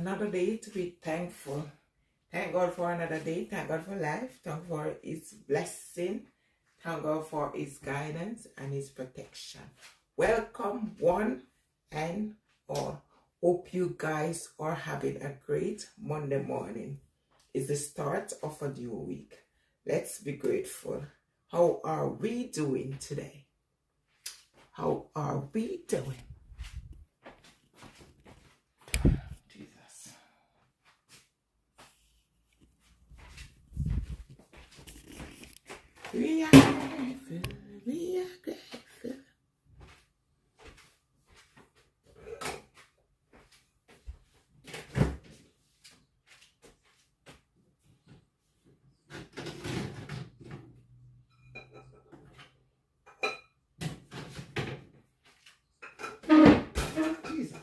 another day to be thankful. Thank God for another day. Thank God for life. Thank God for His blessing. Thank God for His guidance and His protection. Welcome, one and all. Hope you guys are having a great Monday morning. It's the start of a new week. Let's be grateful. How are we doing today? How are we doing? Jesus. We are grateful. We are grateful. Jesus.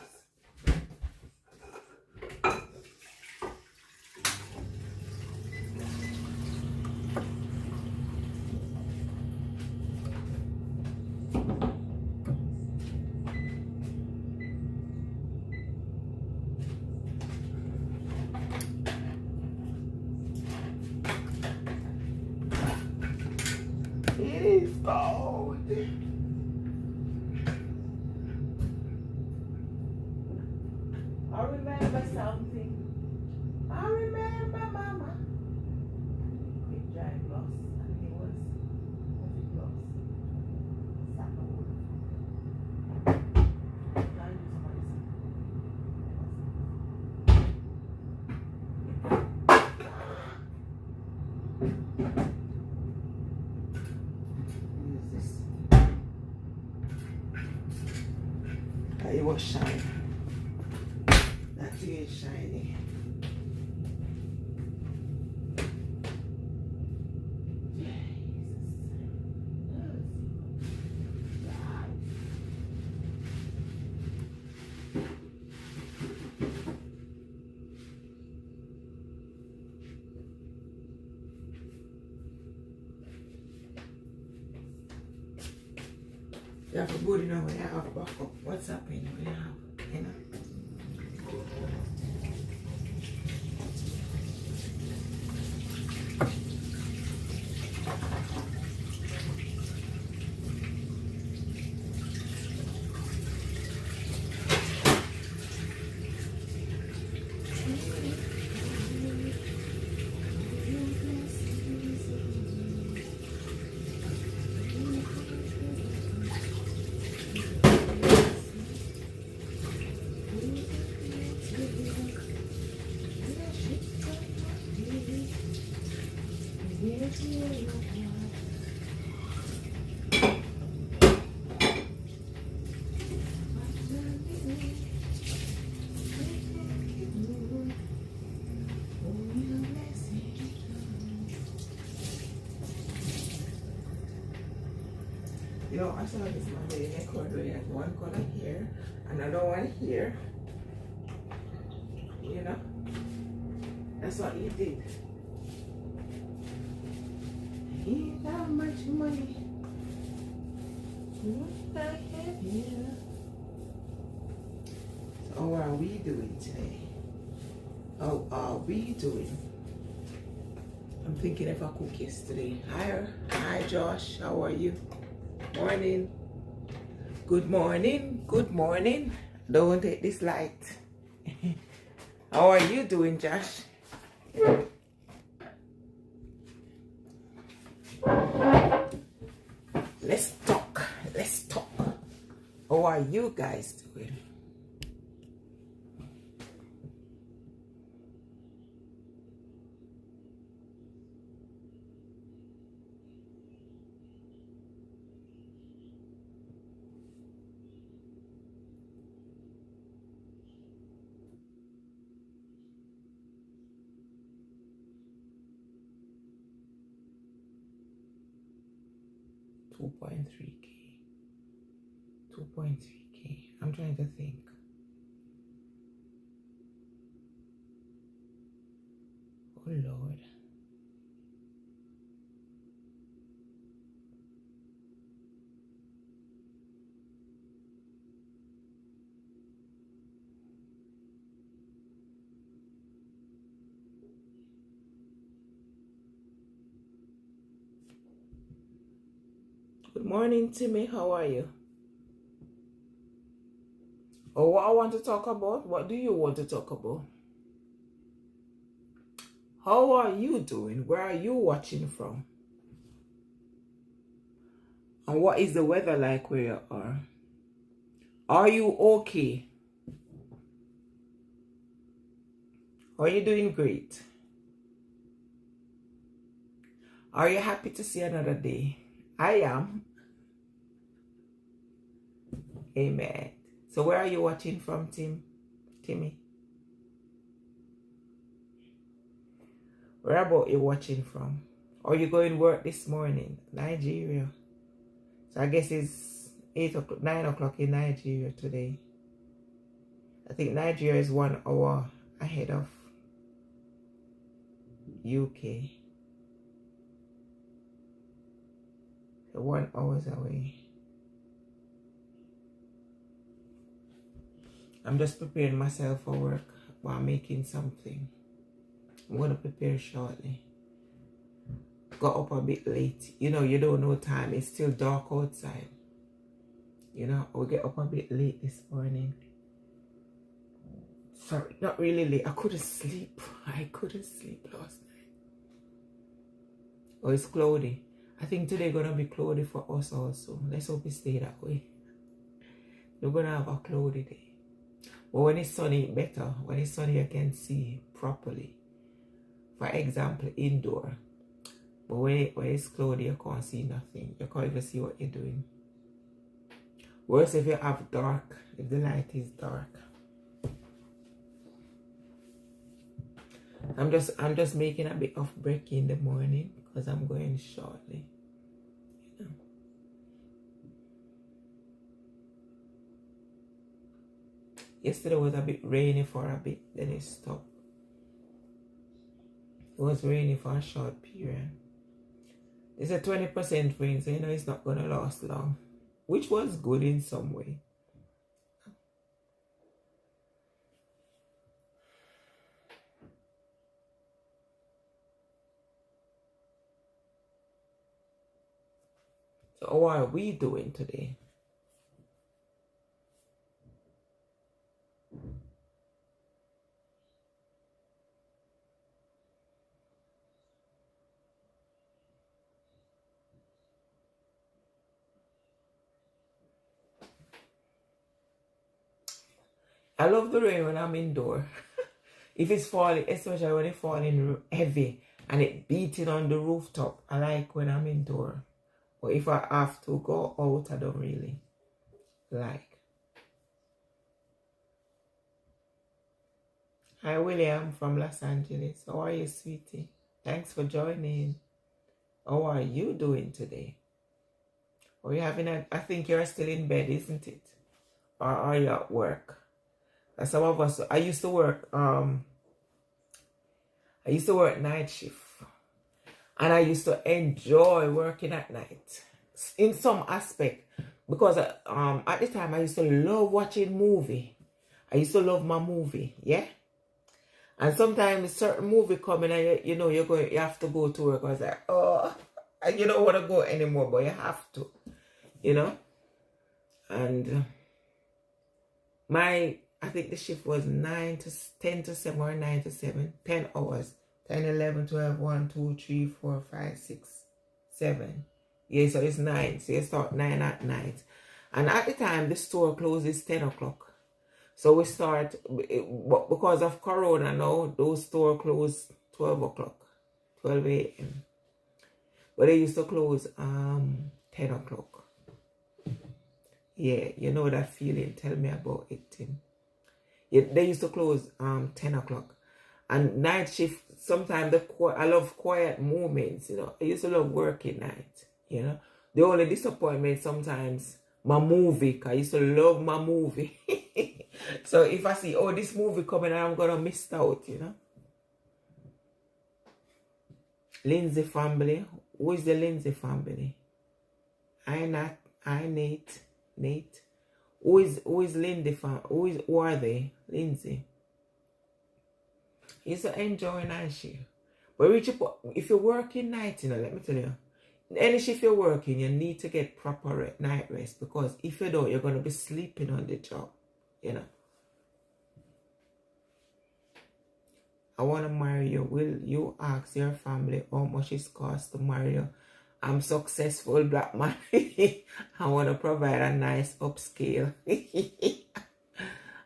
It is cold. I remember something. I remember Mama. Big giant loss, and he was it loss? Sackwood. This. It was shiny. That thing is shiny. You have to go in when you have back up. What's happening when you have, you know? You know, I saw this man in a corner. He has one color here, another one here. You know, that's what he did. He got much money. What I have here. So how are we doing today? How are we doing? I'm thinking if I cook yesterday. Hi Josh, how are you? Morning. Good morning. Good morning. Don't take this light. How are you doing, Josh? Let's talk. Let's talk. How are you guys doing? $2.3K. 2.3K. I'm trying to think. Oh Lord. Good morning, Timmy. How are you? Oh, what I want to talk about? What do you want to talk about? How are you doing? Where are you watching from? And what is the weather like where you are? Are you okay? Are you doing great? Are you happy to see another day? I am. Amen. So where are you watching from, Timmy? Where about you watching from? Are you going to work this morning? Nigeria. So I guess it's 9 o'clock in Nigeria today. I think Nigeria is 1 hour ahead of UK. So 1 hour away. I'm just preparing myself for work while making something. I'm going to prepare shortly. Got up a bit late. You know, you don't know time. It's still dark outside. You know, I'll get up a bit late this morning. Sorry, not really late. I couldn't sleep. I couldn't sleep last night. Oh, it's cloudy. I think today gonna be cloudy for us also. Let's hope it stay that way. We're gonna have a cloudy day. But when it's sunny, better. When it's sunny, you can see properly. For example, indoor. But when it's cloudy, you can't see nothing. You can't even see what you're doing. Worse if you have dark, if the light is dark. I'm just making a bit of break in the morning because I'm going shortly. You know. Yesterday was a bit rainy for a bit, then it stopped. It was rainy for a short period. It's a 20% rain, so you know it's not going to last long. Which was good in some way. So how are we doing today? I love the rain when I'm indoor. If it's falling, especially when it's falling heavy and it beating on the rooftop, I like when I'm indoor. But if I have to go out, I don't really like. Hi, William from Los Angeles. How are you, sweetie? Thanks for joining. How are you doing today? Are you having I think you're still in bed, isn't it? Or are you at work? Some of us, I used to work night shift. And I used to enjoy working at night. In some aspect. Because at the time I used to love watching movie. I used to love my movie, yeah? And sometimes certain movie coming and you have to go to work. I was like, oh, you don't want to go anymore, but you have to, you know? And I think the shift was 10 to 7 or 9 to 7, 10 hours. 10, 11, 12, 1, 2, 3, 4, 5, 6, 7. Yeah, so it's 9. So you start 9 at night. And at the time, the store closes 10 o'clock. So we start, because of Corona now, those stores close 12 o'clock, 12 a.m. But they used to close 10 o'clock. Yeah, you know that feeling. Tell me about it, Tim. Yeah, they used to close 10 o'clock. And night shift, sometimes I love quiet moments, you know. I used to love working night, you know. The only disappointment sometimes, my movie, 'cause I used to love my movie. So if I see, oh, this movie coming, I'm going to miss out, you know. Lindsay family. Who is the Lindsay family? Nate. Who is Lindsay family? Who are they? Lindsay. You used to enjoy night shift. But if you're working night, you know, let me tell you, any shift you're working, you need to get proper night rest, because if you don't, you're going to be sleeping on the job, you know. I want to marry you. Will you ask your family how much it costs to marry you? I'm successful black man. I want to provide a nice upscale.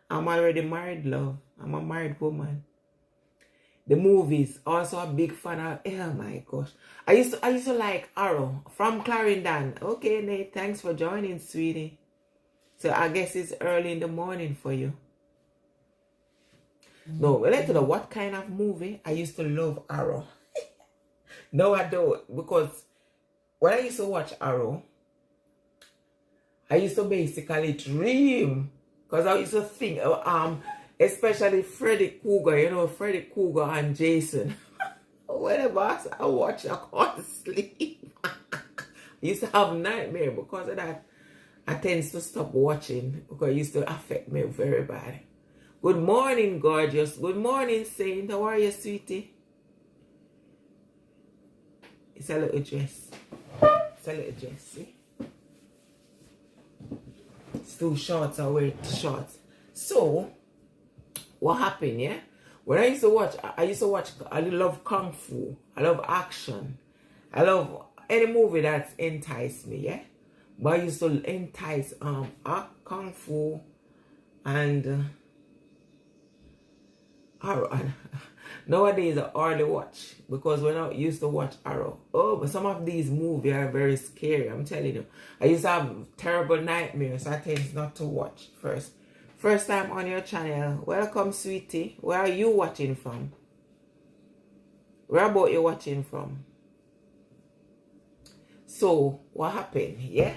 I'm already married, love. I'm a married woman. The movies, also a big fan of. Oh my gosh, I used to like Arrow from Clarendon. Okay, Nate, thanks for joining, sweetie. So I guess it's early in the morning for you. No, let you know what kind of movie. I used to love Arrow. No, I don't, because when I used to watch Arrow, I used to basically dream, because I used to think, especially Freddy Krueger, you know, Freddy Krueger and Jason. Whenever I watch, I can't sleep. I used to have nightmares because of that. I tend to stop watching because it used to affect me very bad. Good morning, gorgeous. Good morning, Saint. How are you, sweetie? It's a little dress. It's a little dress, see? It's too short, so I wear it short. So, what happened, yeah? When I used to watch, I love Kung Fu. I love action. I love any movie that enticed me, yeah? But I used to entice Kung Fu and Arrow. Nowadays I hardly watch, because when I used to watch Arrow, but some of these movies are very scary, I'm telling you. I used to have terrible nightmares, so I tend not to watch first. First time on your channel, welcome, sweetie. Where are you watching from? Where about you watching from? So, what happened? Yeah?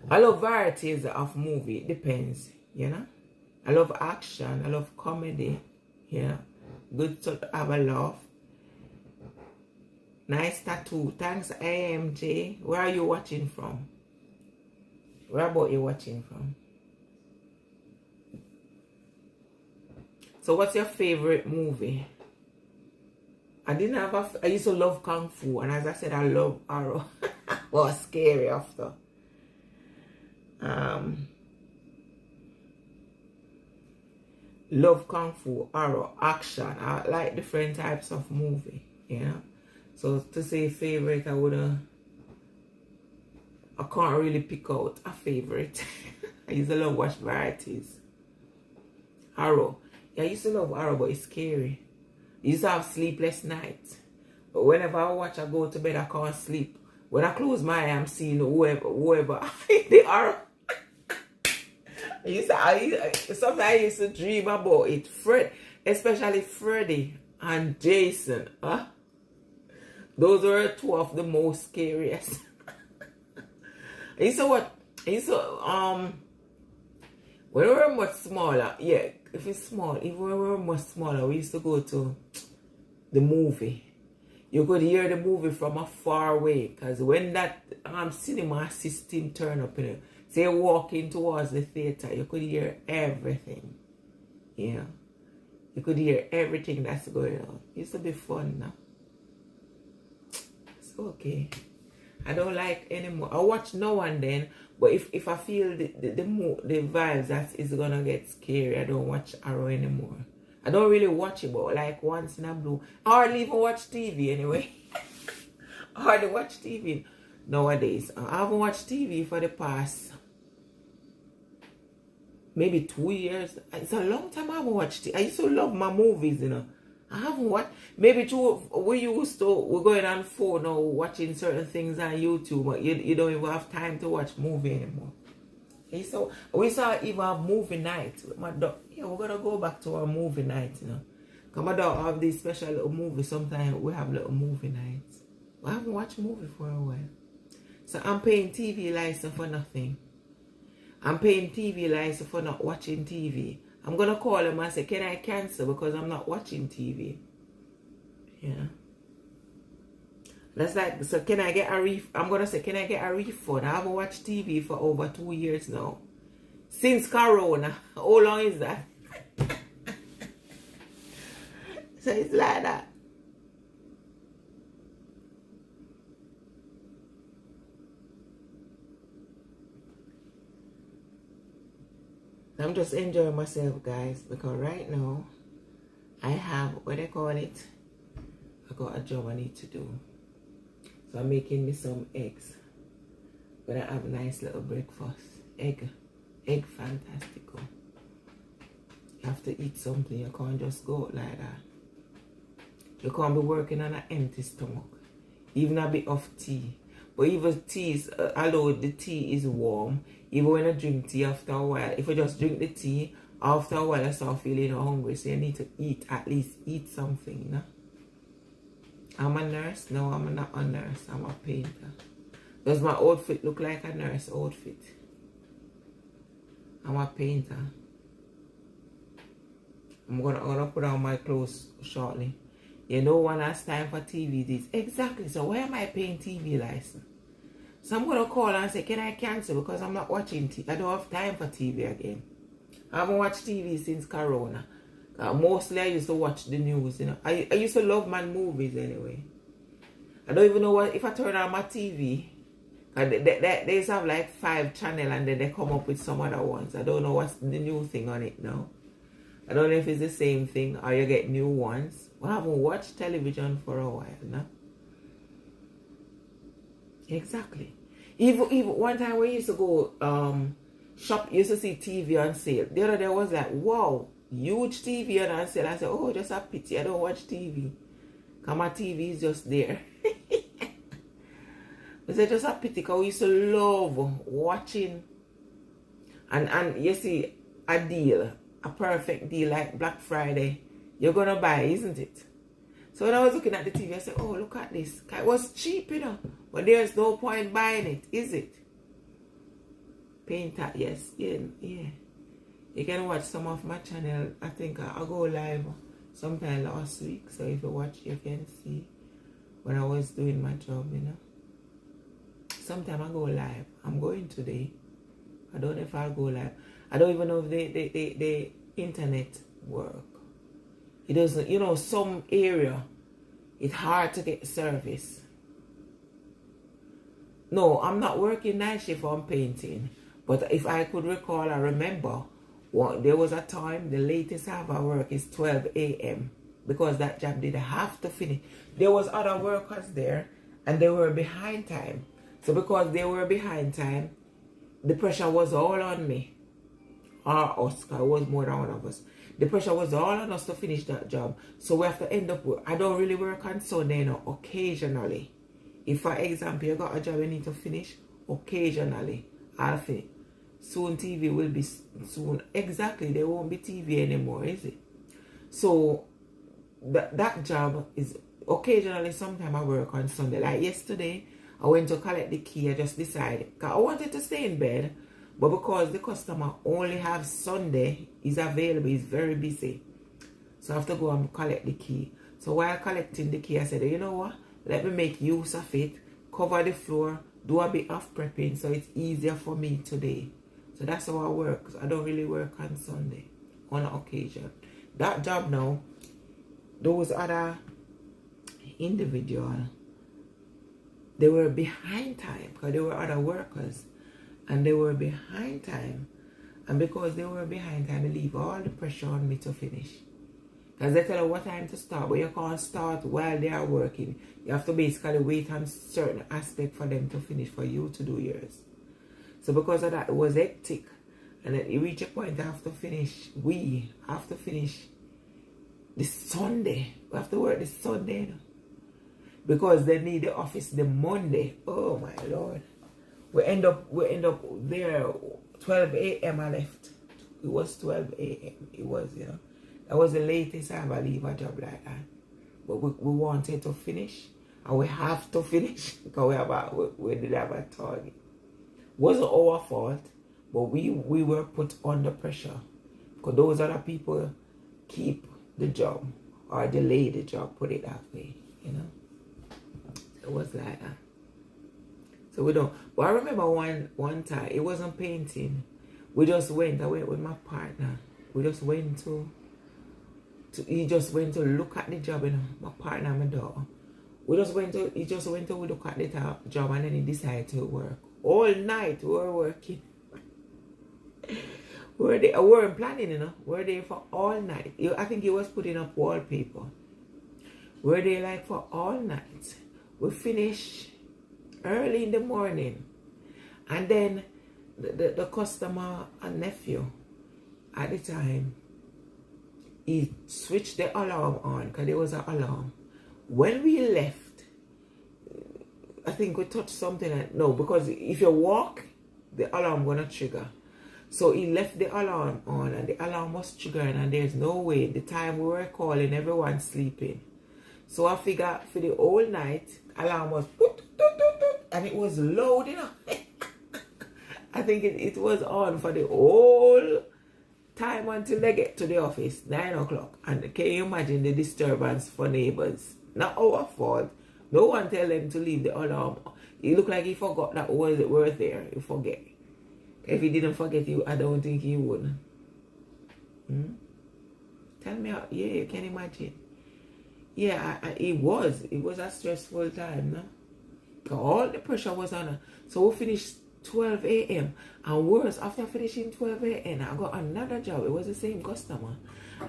I love varieties of movie. It depends, you know? I love action. I love comedy. Yeah. Good to have a laugh. Nice tattoo. Thanks, AMJ. Where are you watching from? Where about you watching from? So what's your favorite movie? I used to love Kung Fu, and as I said, I love Arrow. Well, scary after. Love Kung Fu, Arrow, action. I like different types of movie, you know. So to say favorite, I can't really pick out a favorite. I used to love watch varieties. Arrow. Yeah, I used to love Arrow, but it's scary. I used to have sleepless nights. But whenever I watch, I go to bed, I can't sleep. When I close my eye, I'm seeing whoever. The Arrow. Sometimes I used to dream about it. Especially Freddy and Jason. Those were two of the most scariest. When we were much smaller, yeah, if it's small, even when we were much smaller, we used to go to the movie. You could hear the movie from a far away, because when that cinema system turned up, say walking towards the theater, you could hear everything. Yeah. You could hear everything that's going on. It used to be fun now. It's okay. I don't like anymore. I watch now and then, but if I feel the vibes that is gonna get scary, I don't watch Arrow anymore. I don't really watch it, but like once in a blue. I hardly even watch TV anyway. I hardly watch TV nowadays. I haven't watched TV for the past maybe 2 years. It's a long time I haven't watched it. I used to love my movies, you know. I haven't watched. We're going on phone now watching certain things on YouTube, but you don't even have time to watch movie anymore. Okay, so we saw even have movie night with my dog. Yeah, we're gonna go back to our movie night, you know. Cause my dog have these special little movies. Sometimes we have little movie nights. I haven't watched movie for a while. So I'm paying TV license for nothing. I'm paying TV license for not watching TV. I'm going to call him and say, can I cancel because I'm not watching TV? Yeah. That's like, so can I get a refund? I'm going to say, can I get a refund? I haven't watched TV for over 2 years now. Since Corona. How long is that? So it's like that. I'm just enjoying myself, guys, because right now I have, what they call it, I got a job I need to do. So I'm making me some eggs. But I have a nice little breakfast. Egg fantastico. You have to eat something. You can't just go out like that. You can't be working on an empty stomach. Even a bit of tea. But even tea is, although the tea is warm, even when I drink tea after a while, if I just drink the tea, after a while I start feeling hungry. So you need to eat, at least eat something, you know? I'm a nurse? No, I'm not a nurse. I'm a painter. Does my outfit look like a nurse outfit? I'm a painter. I'm gonna put on my clothes shortly. You know when has time for TV this. Exactly. So why am I paying TV license? So I'm gonna call and say, can I cancel because I'm not watching TV. I don't have time for TV again. I haven't watched TV since Corona. Mostly I used to watch the news, you know. I used to love my movies anyway. I don't even know what if I turn on my TV. They used to have like 5 channels and then they come up with some other ones. I don't know what's the new thing on it now. I don't know if it's the same thing or you get new ones. I haven't watched television for a while, no? Exactly. Even one time we used to go shop, used to see TV on sale. The other day was like, wow, huge TV on sale. I said, oh, just a pity, I don't watch TV. Because my TV is just there. I said, just a pity because we used to love watching. And you see, a deal, a perfect deal like Black Friday, you're going to buy, isn't it? So when I was looking at the TV, I said, oh, look at this. It was cheap, you know. But there's no point buying it, is it? Painter, yes. Yeah. You can watch some of my channel. I think I'll go live sometime last week. So if you watch, you can see when I was doing my job, you know. Sometime I go live. I'm going today. I don't know if I'll go live. I don't even know if the internet work. It doesn't, you know, some area, it's hard to get service. No, I'm not working night shift on painting. But if I could recall, I remember, there was a time, the latest hour I work is 12 a.m. Because that job did have to finish. There was other workers there, and they were behind time. So because they were behind time, the pressure was all on me. Or us, because it was more than one of us. The pressure was all on us to finish that job. So we have to end up with, I don't really work on Sunday, you know, occasionally. If, for example, you got a job you need to finish, occasionally, I'll finish. Soon TV will be, soon, exactly, there won't be TV anymore, is it? So, that job is, occasionally, sometimes I work on Sunday. Like yesterday, I went to collect the key, I just decided, because I wanted to stay in bed, but because the customer only have Sunday, is available, he's very busy. So I have to go and collect the key. So while collecting the key, I said, you know what? Let me make use of it, cover the floor, do a bit of prepping so it's easier for me today. So that's how I work. I don't really work on Sunday, on occasion. That job now, those other individuals, they were behind time because they were other workers. And they were behind time. And because they were behind time, they leave all the pressure on me to finish. Because they tell you what time to start, but you can't start while they are working. You have to basically wait on certain aspect for them to finish, for you to do yours. So because of that, it was hectic. And then it reached a point I have to finish, we have to finish this Sunday. We have to work this Sunday, you know? Because they need the office the Monday. Oh my Lord. We end up there 12 a.m. I left. It was 12 a.m. It was, you know. That was the latest I ever leave a job like that. But we wanted to finish. And we have to finish. Because we did have a target. It wasn't our fault. But we were put under pressure. Because those other people keep the job. Or delay the job. Put it that way. You know. It was like that. So we don't. But I remember one time, it wasn't painting. I went with my partner. We just went he just went to look at the job, you know, my partner and my daughter. He just went to look at the job and then he decided to work. All night we were working. We weren't planning, you know. We're there for all night. I think he was putting up wallpaper. We're there like for all night. We finish early in the morning. And then the customer and nephew at the time, he switched the alarm on because there was an alarm. When we left, I think we touched something. No, because if you walk, the alarm gonna trigger. So he left the alarm on and the alarm was triggering and there's no way. The time we were calling, everyone's sleeping. So I figured for the whole night, alarm was and it was loud, you know. I think it was on for the whole time until they get to the office, 9 o'clock. And can you imagine the disturbance for neighbors? Not our fault. No one tell them to leave the alarm. He looked like he forgot that were there. He forget. If he didn't forget you, I don't think he would. Tell me how, yeah, you can imagine. Yeah, it was a stressful time, no? All the pressure was on her. So we finished 12 a.m. And worse, after finishing 12 a.m., I got another job. It was the same customer.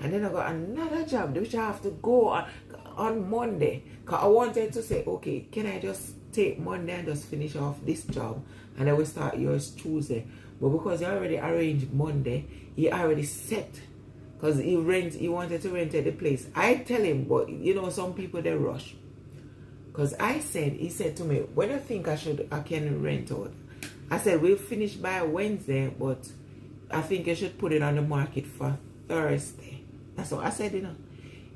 And then I got another job, which I have to go on Monday. Because I wanted to say, okay, can I just take Monday and just finish off this job? And I will start yours Tuesday. But because he already arranged Monday, he already set. Because he wanted to rent at the place. I tell him, but you know, some people, they rush. Because he said to me, when you think I can rent out? I said, we'll finish by Wednesday, but I think you should put it on the market for Thursday. That's what I said, you know.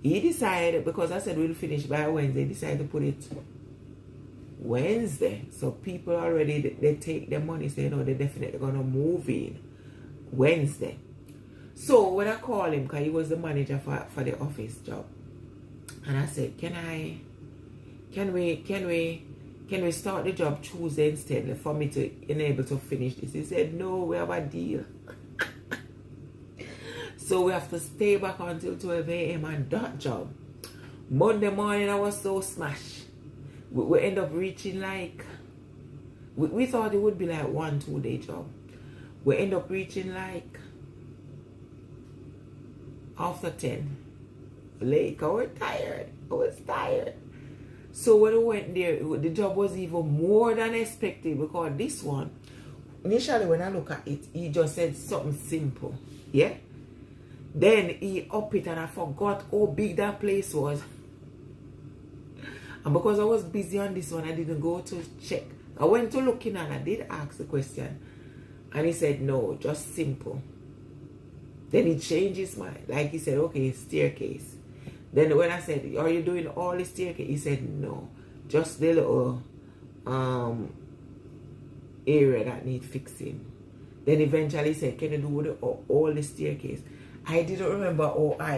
He decided, because I said we'll finish by Wednesday, he decided to put it Wednesday. So people already, they take their money, so you know, they're definitely going to move in Wednesday. So when I called him, because he was the manager for the office job, and I said, can we start the job Tuesday instead for me to enable to finish this? He said, no, we have a deal. So we have to stay back until 12 a.m. on that job. Monday morning, I was so smashed. We end up reaching like, we thought it would be like 1-2 day job. We end up reaching like after 10. Late, I was tired. So when we went there, the job was even more than expected, because this one, initially when I look at it, he just said something simple. Yeah? Then he up it and I forgot how big that place was. And because I was busy on this one, I didn't go to check. I went to look in and I did ask the question. And he said, no, just simple. Then he changed his mind. Like he said, okay, staircase. Then when I said, are you doing all the staircase? He said, no. Just the little area that need fixing. Then eventually he said, can you do all the staircase? I didn't remember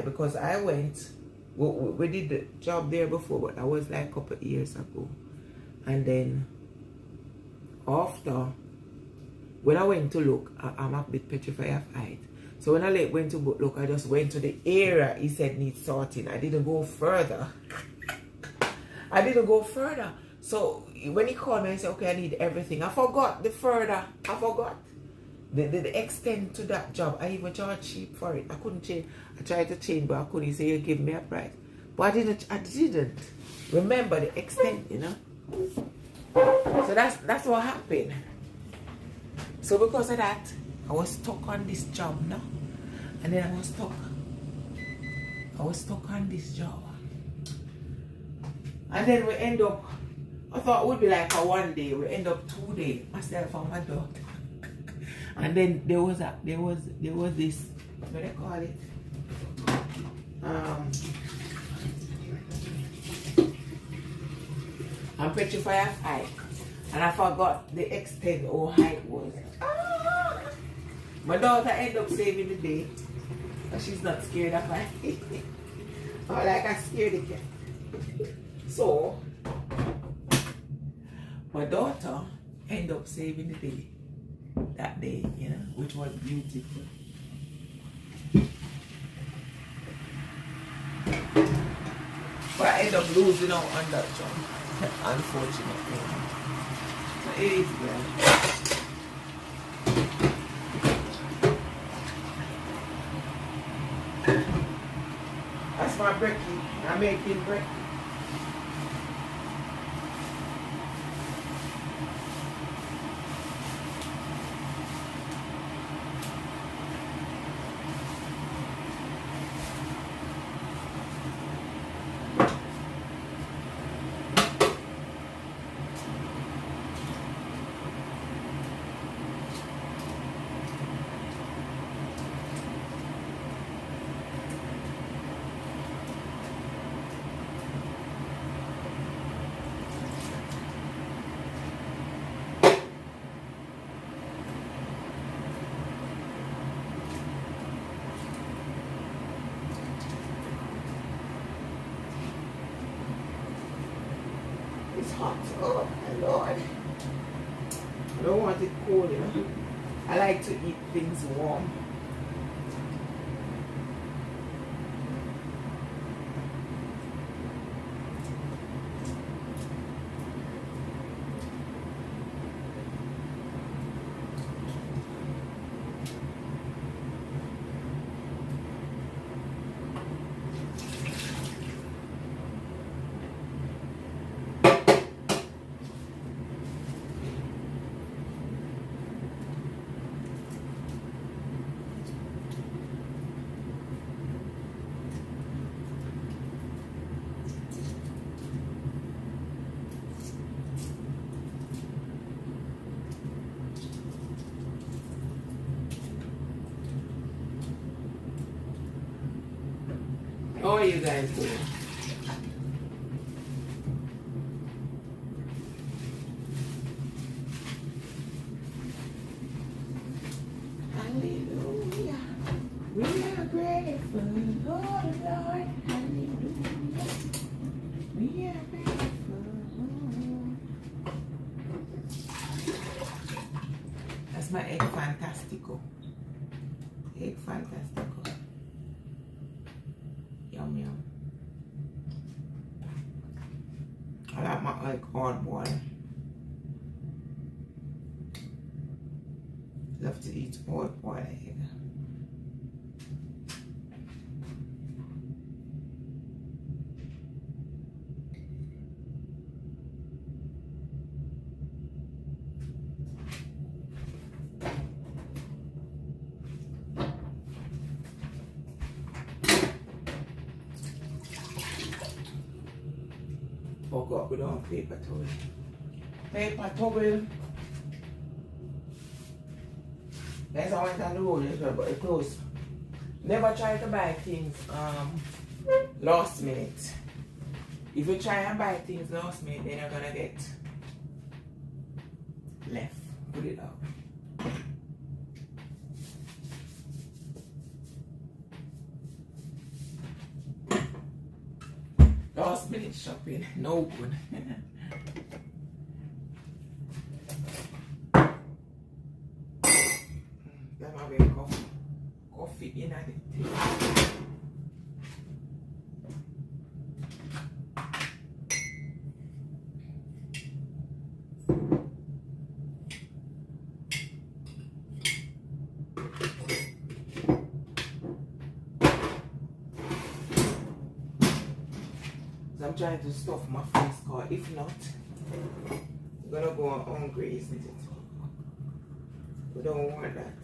because I went, we did the job there before, but that was like a couple of years ago. And then after, when I went to look, I'm a bit petrified of height. So when I went to look, I just went to the area he said needs sorting. I didn't go further. So when he called me, I said, okay, I need everything. I forgot the further. I forgot the extent to that job. I even charged cheap for it. I couldn't change. I tried to change, but I couldn't. Say you give me a price. But I didn't remember the extent, you know. So that's what happened. So because of that, I was stuck on this job now. And then I was stuck on this job. And then we end up, I thought it would be like a 1 day. We end up 2 days, myself and my daughter. And then there was this, what do they call it? I'm petrified of height. And I forgot the extent or height was. My daughter ended up saving the day. But she's not scared of height. Or like I scared the cat. So, my daughter ended up saving the day. That day, you know, which was beautiful. But I ended up losing out on that job, unfortunately. So it is good. That's my brekkie. I'm making brekkie. It's hot. Oh my Lord. I don't want it cold, you know. I like to eat things warm. How are you guys doing? Hallelujah. We are grateful, Lord, Lord. Hallelujah. We are grateful. That's my egg fantastico. Egg fantastico. Yum yum. I like my egg hard boiled. Love to eat hard boiled egg. Forgot we don't have paper towel. Paper towel. That's how I went on the road as well, but it closed. Never try to buy things last minute. If you try and buy things last minute, then you're gonna get left. Put it out. Last minute shopping, no good. That might be coffee in it. I'm trying to stuff my face, cause if not, I'm gonna go on hungry, isn't it? We don't want that.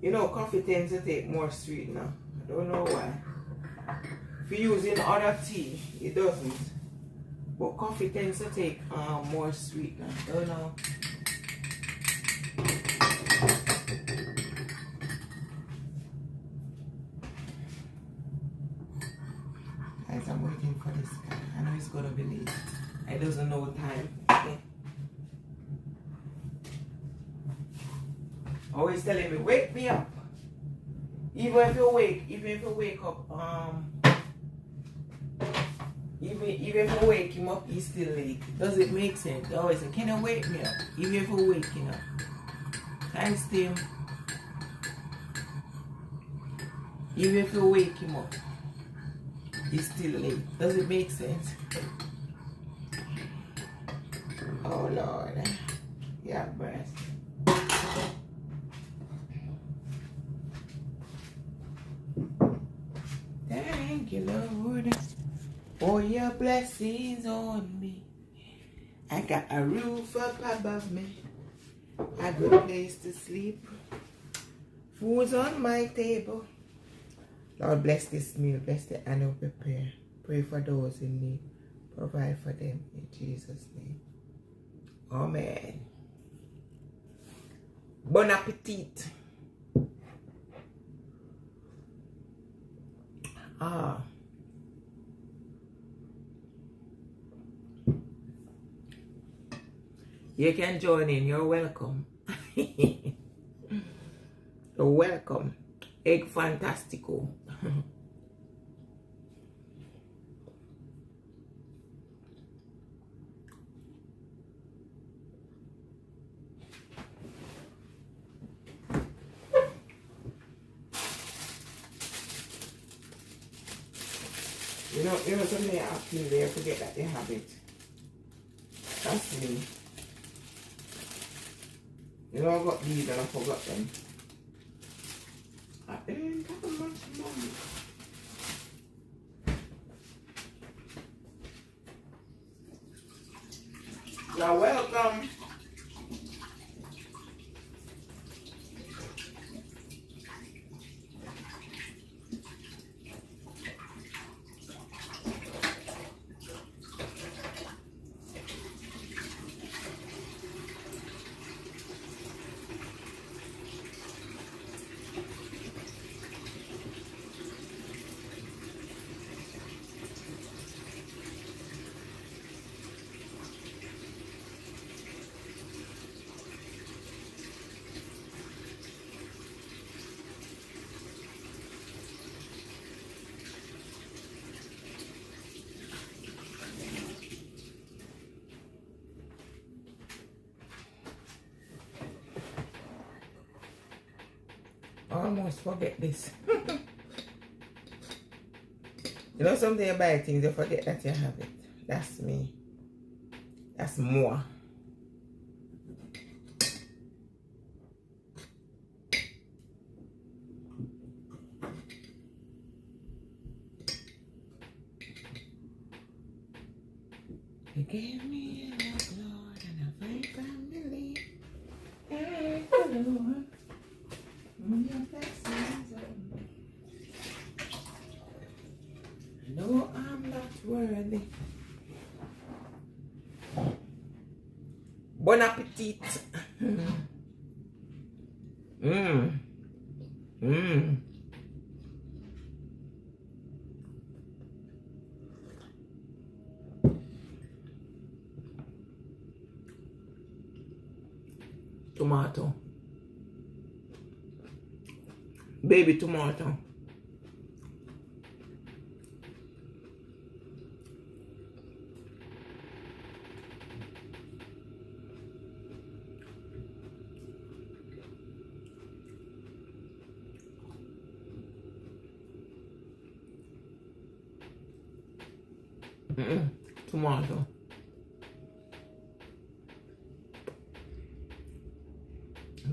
You know, coffee tends to take more sweetener. I don't know why. If you're using other tea, it doesn't. But coffee tends to take more sweetener. I don't know. Guys, I'm waiting for this guy. I know he's gonna be late. He doesn't know time. Okay. Always telling me, wake me up. Even if you wake up, even if you wake him up, he's still late. Does it make sense? They always say, can you wake me up? Even if you waking up. Thanks, Tim. Even if you wake him up, he's still late. Does it make sense? Oh Lord. Yeah, breast. Thank you, Lord, for your blessings on me. I got a roof up above me, a good place to sleep, food's on my table. Lord, bless this meal, bless the annual prepare. Pray for those in need, provide for them in Jesus' name. Amen. Bon appetit. You can join in. You're welcome. You're welcome. Egg Fantastico. You know something happening there, forget that they have it. Trust me. You know I got these and I forgot them. I ain't got much money. You're welcome. Almost forget this. You know something you buy things, you forget that you have it. That's me. That's more. You gave me a love, Lord, and a fine family. Thank you, Lord. Your blessings on me. I know I'm not worthy. Bon appetit. Tomato. Baby tomato. Tomato.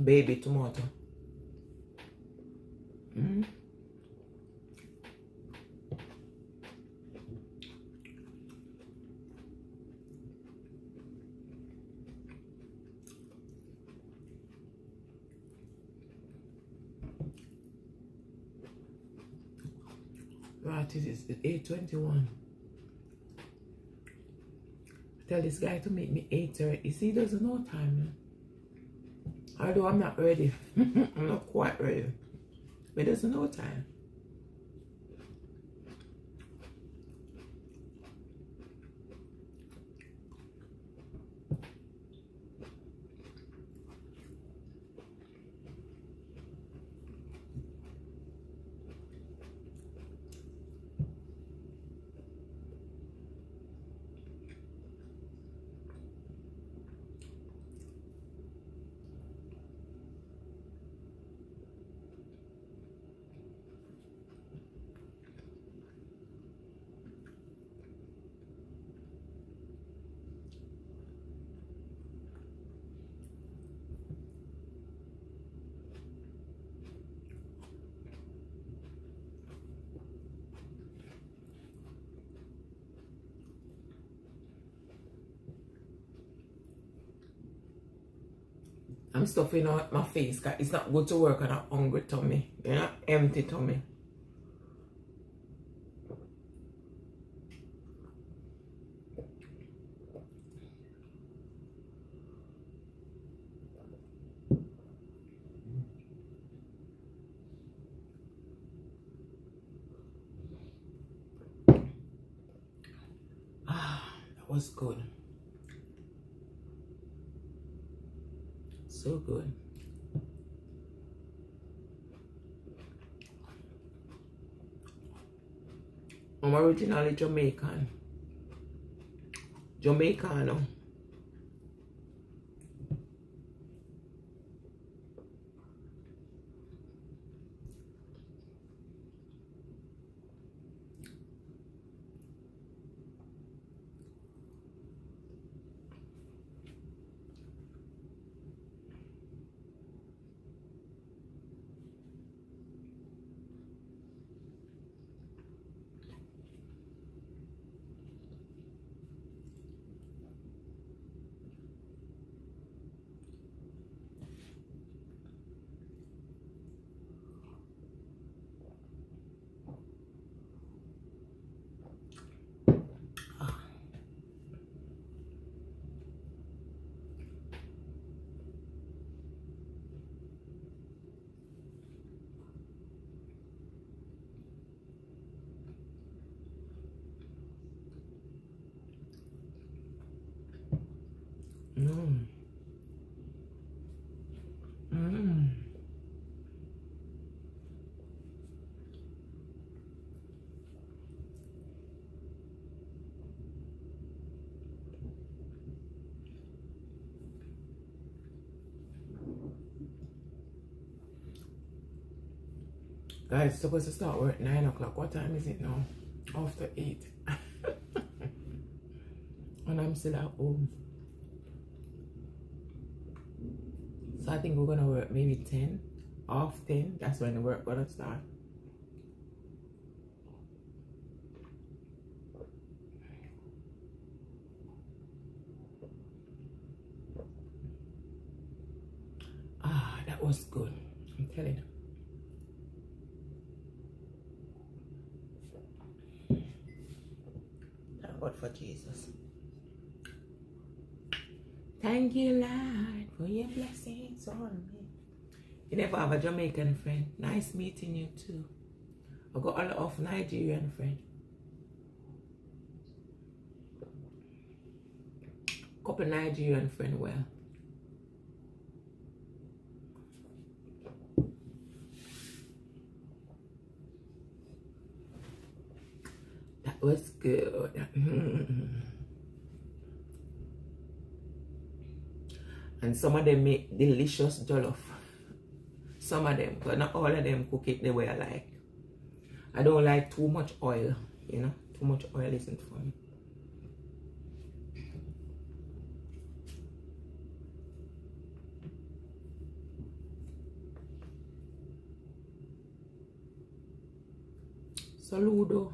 Baby tomato. Right, it is 8:21. Tell this guy to make me 8:30. You see, he doesn't know time now. Although I'm not ready. I'm not quite ready. But he doesn't know time. I'm stuffing out my face because it's not good to work on a hungry tummy. Yeah, empty tummy. Ah, that was good. So good. I'm originally Jamaican. Jamaicano. Mm. Mm. Guys, it's supposed to start work 9 o'clock. What time is it now? After 8. And I'm still at home. So I think we're gonna work maybe 10. Half 10. That's when the work gonna start. Ah, that was good. I'm telling you. Thank God for Jesus. Thank you, Lord, for your blessings on me. You never have a Jamaican friend. Nice meeting you too. I got a lot of Nigerian friends. Couple Nigerian friend well. That was good. And some of them make delicious jollof. Some of them, but not all of them cook it the way I like. I don't like too much oil, you know. Too much oil isn't for me. Saludo,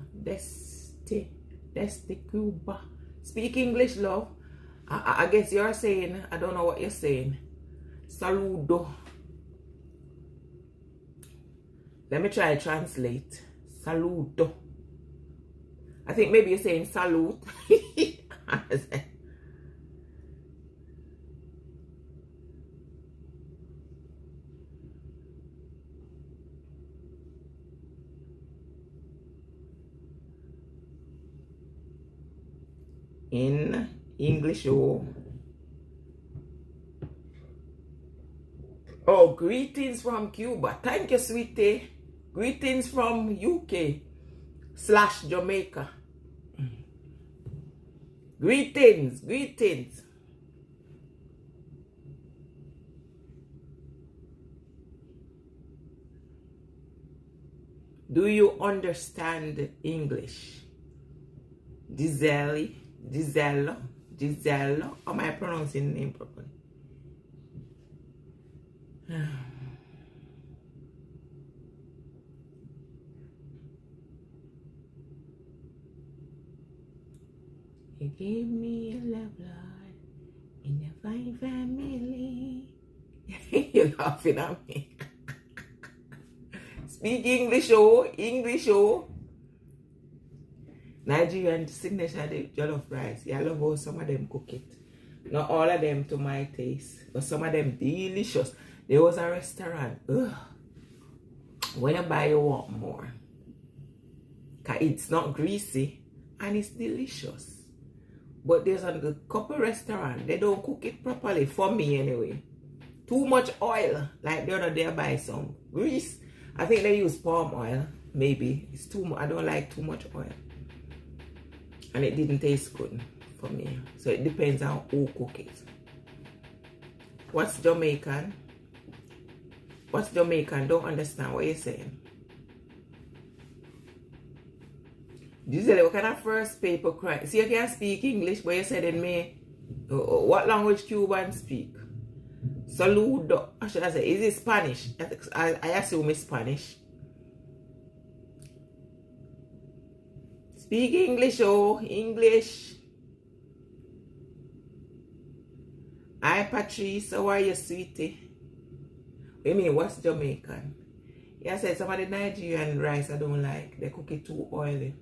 Desti Cuba. Speak English, love. I guess you're saying, I don't know what you're saying. Saludo. Let me try to translate. Saludo. I think maybe you're saying salute. In English, oh. Oh, greetings from Cuba. Thank you, sweetie. Greetings from UK/Jamaica. Greetings, greetings. Do you understand English? Giselle? Am I pronouncing the name properly? You gave me a love, Lord, in a fine family. You're laughing at me. Speak English, oh. English, oh. Nigerian signature jollof rice. Yeah, I love how some of them cook it. Not all of them to my taste, but some of them delicious. There was a restaurant. Ugh. When you buy, you want more. Because it's not greasy and it's delicious. But there's a couple restaurants, they don't cook it properly, for me anyway. Too much oil. Like the other day I buy some grease. I think they use palm oil. Maybe. It's too much. I don't like too much oil. And it didn't taste good for me. So it depends on who cook it. What's Jamaican? What's Jamaican? Don't understand what you're saying. Usually, what kind of first paper cry? See, you can speak English, but you said in me, what language Cuban speak? Saludo. How should I say? Is it Spanish? I assume it's Spanish. Speak English, oh, English. Hi, Patrice. How are you, sweetie? What do you mean, what's Jamaican? Yeah, I said some of the Nigerian rice I don't like. They cook it too oily.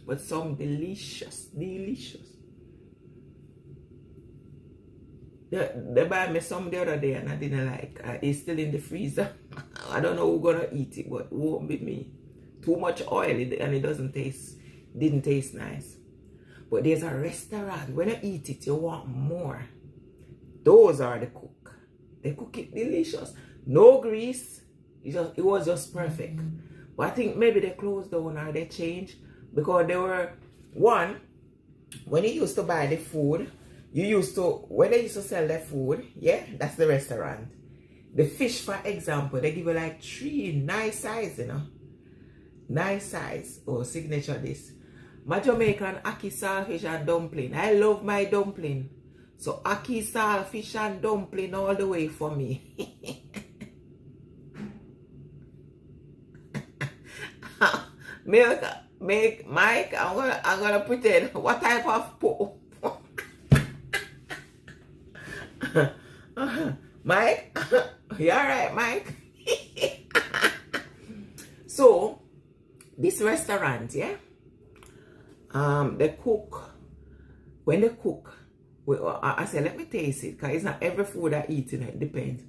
But some delicious, delicious. They buy me some the other day and I didn't like. It's still in the freezer. I don't know who's gonna eat it, but it won't be me. Too much oil and it didn't taste nice. But there's a restaurant. When you eat it, you want more. Those are the cook. They cook it delicious. No grease. It was just perfect. But I think maybe they closed down or they changed. Because they were, one, when you used to buy the food, when they used to sell the food, yeah, that's the restaurant. The fish, for example, they give you like 3 nice size, you know. Nice size. Oh, signature this. My Jamaican ackee saltfish and dumpling. I love my dumpling. So ackee saltfish and dumpling all the way for me. Mike, I'm gonna pretend. What type of Mike? You alright, Mike? So this restaurant, yeah, they cook. When they cook, I said, let me taste it, because it's not every food I eat, you know, it depends.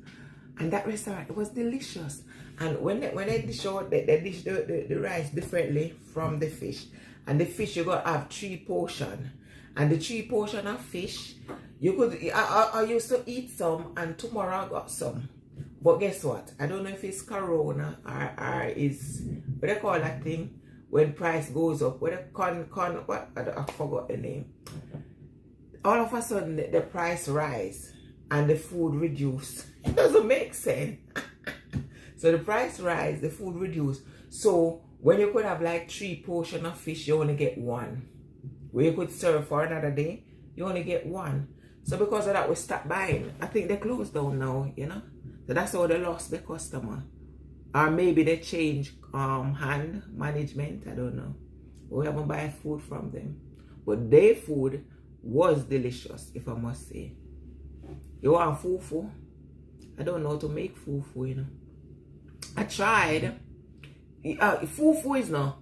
And that restaurant, it was delicious. And when they dish out, they dish the rice differently from the fish. And the fish, you got to have 3 portions. And the 3 portions of fish, you could, I used to eat some, and tomorrow I got some. But guess what? I don't know if it's Corona or is, what they call that thing when price goes up. What I forgot the name. All of a sudden, the price rise and the food reduce. It doesn't make sense. So the price rise, the food reduce. So when you could have like 3 portions of fish, you only get 1. Where you could serve for another day, you only get 1. So because of that, we stopped buying. I think they closed down now, you know. So that's how they lost the customer. Or maybe they changed hand management, I don't know. We haven't buy food from them. But their food was delicious, if I must say. You want fufu? I don't know how to make fufu, you know. I tried. Fufu is not.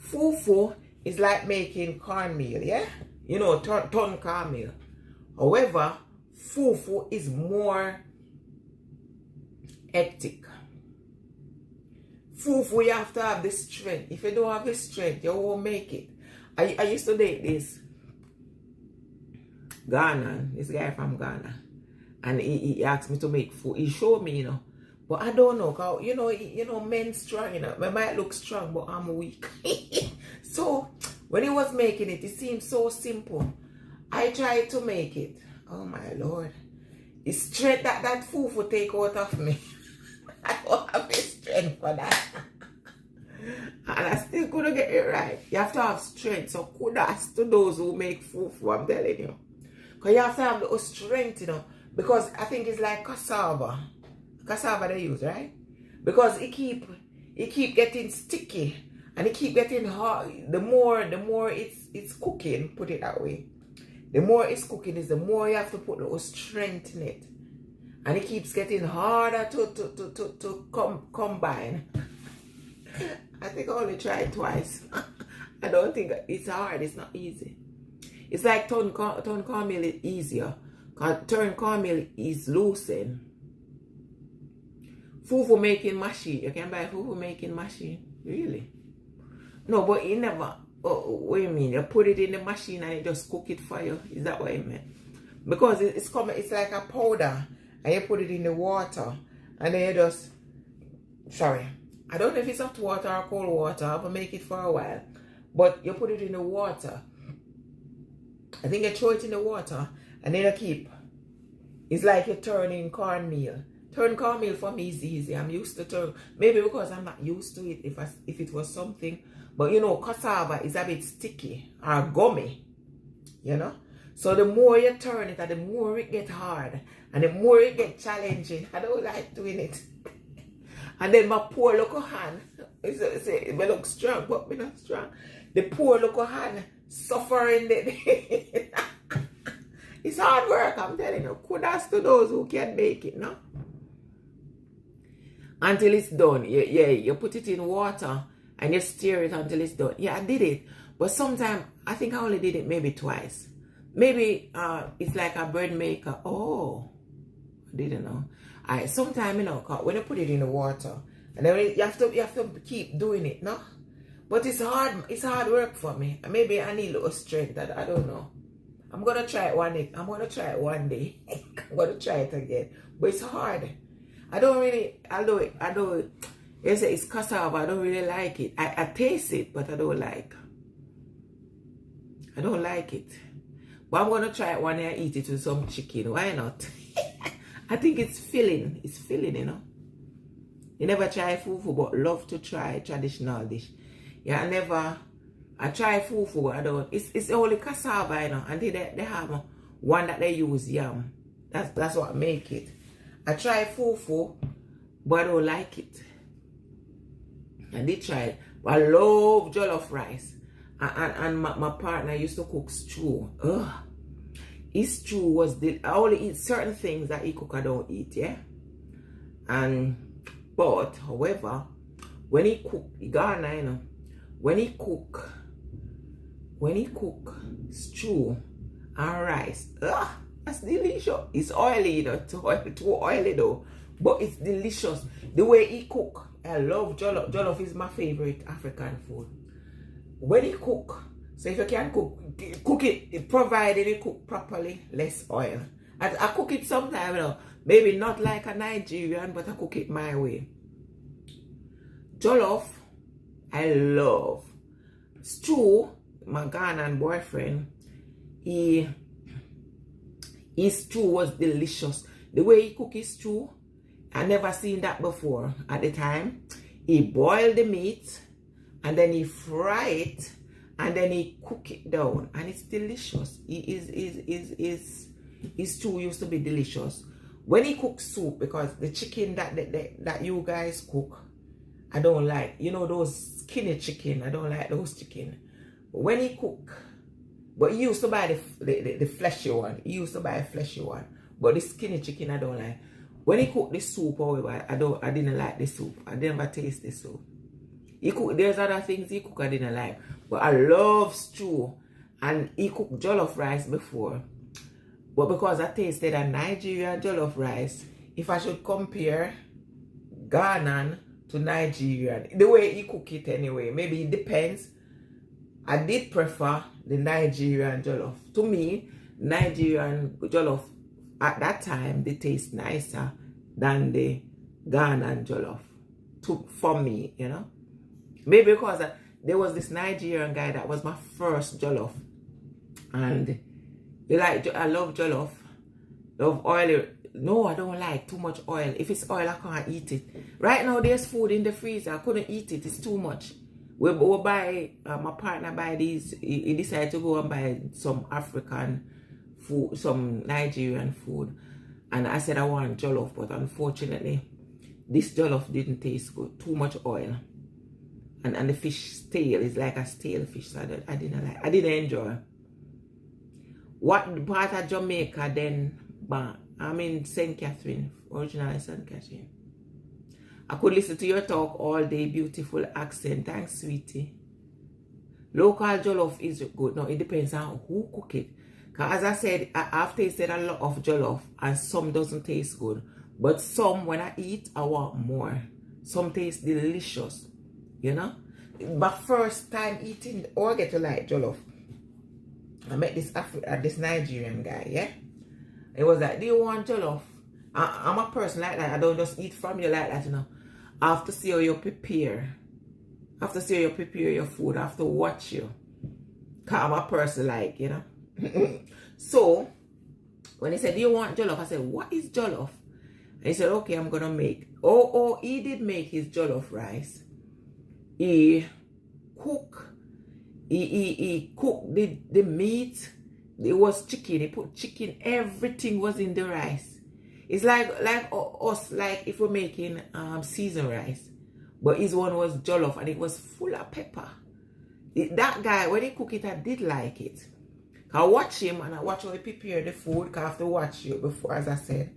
Fufu is like making cornmeal, yeah? You know, ton cornmeal. However, fufu is more hectic. Fufu, you have to have the strength. If you don't have the strength, you won't make it. I used to date this Ghana, this guy from Ghana. And he asked me to make food. He showed me, you know. But I don't know, cause you know, men strong, you know. I might look strong, but I'm weak. So when he was making it, it seemed so simple. I tried to make it. Oh my Lord. It's strength that fufu take out of me. I don't have the strength for that. And I still couldn't get it right. You have to have strength. So kudos to those who make fufu, I'm telling you. Because you have to have the strength, you know. Because I think it's like cassava. Cassava they use, right? Because it keep getting sticky. And it keep getting hard. The more it's cooking, put it that way. The more it's cooking is the more you have to put the strength in it. And it keeps getting harder to combine. I think I only tried twice. I don't think it's hard. It's not easy. It's like turn cornmeal is easier. Turn cornmeal is loosened. Fufu making machine. You can buy fufu making machine. Really? No, but you never. Oh, what do you mean? You put it in the machine and it just cook it for you. Is that what you meant? Because it's like a powder. And you put it in the water. And then you just... Sorry. I don't know if it's hot water or cold water. I have make it for a while. But you put it in the water. I think you throw it in the water. And then you keep... It's like you're turning cornmeal. Turn cornmeal for me is easy. I'm used to turn. Maybe because I'm not used to it if it was something. But you know, cassava is a bit sticky or gummy. You know? So the more you turn it, and the more it gets hard. And the more it gets challenging. I don't like doing it. And then my poor little hand, it may look strong, but me not strong. The poor little hand suffering. It's hard work, I'm telling you. Kudos to those who can make it, no? Until it's done. You put it in water and you stir it until it's done. Yeah, I did it. But sometimes, I think I only did it maybe twice. Maybe it's like a bread maker. Oh, I didn't know. Sometimes, you know, when you put it in the water, and then you have to keep doing it, no? But it's hard work for me. Maybe I need a little strength. I don't know. I'm gonna try it one day. I'm gonna try it one day. I'm gonna try it again. But it's hard. I don't really, you say it's cassava, I don't really like it. I taste it, but I don't like it. But I'm gonna try it one day and eat it with some chicken. Why not? I think it's filling. It's filling, you know. You never try fufu, but love to try traditional dish. Yeah, I try fufu, but I don't. It's only cassava, you know. And they have one that they use yam. That's what make it. I try fufu, but I don't like it. I did try it. But I love jollof rice. And my partner used to cook stew. Ugh. His stew was I only eat certain things that he cook I don't eat, yeah? But however, when he cook, Ghana, you know, when he cook stew and rice, ugh, that's delicious. It's oily, you know, too oily though. But it's delicious. The way he cook, I love jollof. Jollof is my favorite African food. When he cook, so if you can cook it, provided you cook properly, less oil. I cook it sometimes, you know, maybe not like a Nigerian, but I cook it my way. Jollof, I love. Stew, my Ghanaian boyfriend, his stew was delicious. The way he cooked his stew, I never seen that before at the time. He boiled the meat, and then he fry it, and then he cook it down, and it's delicious. His stew used to be delicious. When he cooks soup, because the chicken that you guys cook, I don't like. You know those skinny chicken, I don't like those chicken. But when he cook, but he used to buy the fleshy one. He used to buy a fleshy one. But the skinny chicken I don't like. When he cooked the soup, however, I didn't like the soup. I never taste the soup. There's other things he cook I didn't like. But I love stew. And he cooked jollof rice before. But because I tasted a Nigerian jollof rice, if I should compare Ghanaian to Nigerian, the way he cook it anyway, maybe it depends. I did prefer the Nigerian jollof. To me, Nigerian jollof at that time, they taste nicer than the Ghanaian jollof. For me, you know. Maybe because there was this Nigerian guy that was my first jollof. And I love jollof. Love oil. No, I don't like too much oil. If it's oil, I can't eat it. Right now, there's food in the freezer. I couldn't eat it. It's too much. We buy, my partner buy these. He decided to go and buy some African food, some Nigerian food. And I said I want jollof, but unfortunately, this jollof didn't taste good. Too much oil. And the fish stale is like a stale fish. So I didn't like. I didn't enjoy. What part of Jamaica then I'm in St. Catherine, originally St. Catherine. I could listen to your talk all day. Beautiful accent. Thanks, sweetie. Local jollof is good. No, it depends on who cook it. Because as I said, I've tasted a lot of jollof and some doesn't taste good. But some, when I eat, I want more. Some taste delicious. You know? My first time eating, I get to like jollof. I met this Nigerian guy, yeah? It was like, do you want jollof? I'm a person like that. I don't just eat from you like that, you know. I have to see how you prepare. I have to see how you prepare your food. I have to watch you. Because I'm a person like, you know. So, when he said, do you want jollof? I said, what is jollof? And he said, okay, I'm going to make. Oh, he did make his jollof rice. He cooked the meat. It was chicken. He put chicken. Everything was in the rice. It's like us, like if we're making seasoned rice. But his one was jollof and it was full of pepper. That guy, when he cooked it, I did like it. I watch him and I watch how he prepare the food. Because I have to watch you before, as I said.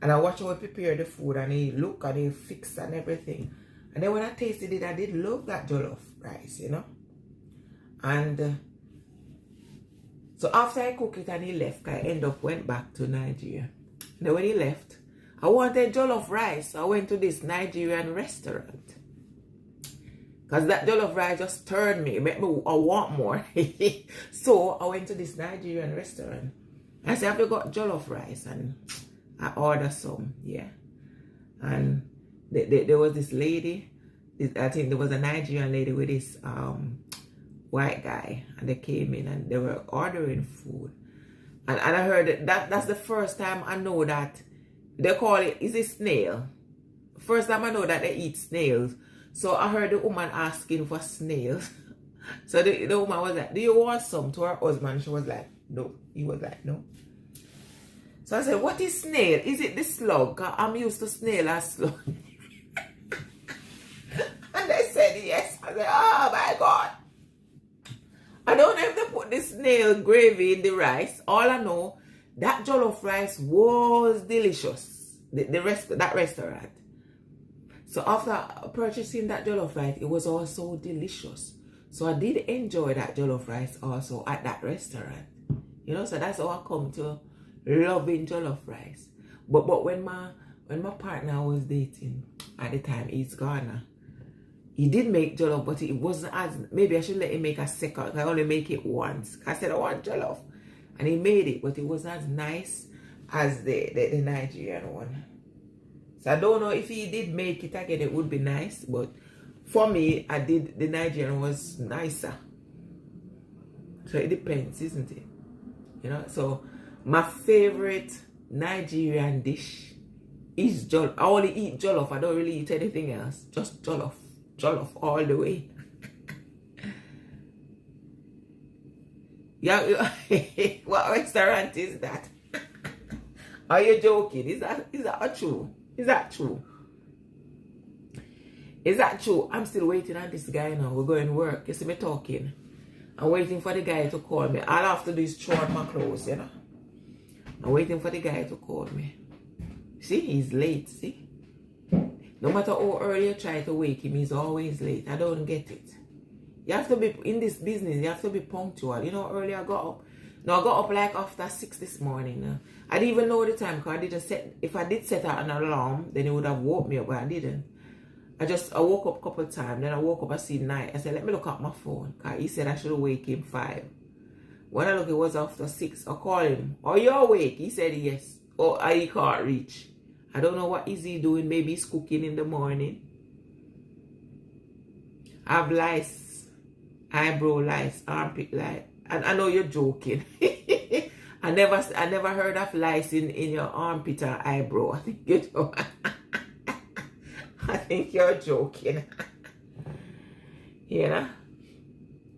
And I watch how he prepare the food and he look and he fix and everything. And then when I tasted it, I did love that jollof rice, you know. And so after I cooked it and he left, I went back to Nigeria. And then when he left, I wanted jollof rice. So I went to this Nigerian restaurant. Because that jollof rice just turned me. It made me I want more. So I went to this Nigerian restaurant. I said, have you got jollof rice? And I ordered some, yeah. And there was this lady. I think there was a Nigerian lady with this white guy. And they came in and they were ordering food. And I heard that's the first time I know that they call it, is it snail? First time I know that they eat snails. So I heard the woman asking for snails. So the woman was like, do you want some? To her husband, she was like, no. He was like, no. So I said, what is snail? Is it the slug? I'm used to snail as slug. And they said yes. I said, oh my God. I don't know if they put the snail gravy in the rice. All I know, that jollof rice was delicious. That restaurant. So after purchasing that jollof rice, it was also delicious. So I did enjoy that jollof rice also at that restaurant. You know, so that's how I come to loving jollof rice. But when my partner I was dating at the time, he's Ghana. He did make jollof, but it wasn't as, maybe I should let him make a second. I only make it once. I said I want jollof. And he made it, but it wasn't as nice as the Nigerian one. So I don't know if he did make it again, it would be nice. But for me, the Nigerian was nicer. So it depends, isn't it? You know, so my favorite Nigerian dish is jollof. I only eat jollof. I don't really eat anything else. Just jollof. Jollof all the way. Yeah, what restaurant is that? Are you joking? Is that true? Is that true? Is that true? I'm still waiting on this guy now. We're going to work. You see me talking? I'm waiting for the guy to call me. All I have to do is throw on my clothes, you know? I'm waiting for the guy to call me. See, he's late, see? No matter how early you try to wake him, he's always late. I don't get it. You have to be, in this business, you have to be punctual. You know, earlier I got up. No, I got up like after 6 this morning. I didn't even know the time because I didn't set, if I did set an alarm, then it would have woke me up, but I didn't. I woke up a couple of times, then I woke up, I see 9. I said, let me look at my phone. Because he said I should wake him 5. When I look, it was after 6. I called him, are you awake? He said yes. Oh, I can't reach. I don't know what is he doing. Maybe he's cooking in the morning. I have lice. Eyebrow lice. Armpit lice. And I know you're joking. I never heard of lice in your armpit or eyebrow. I think you're joking. You know?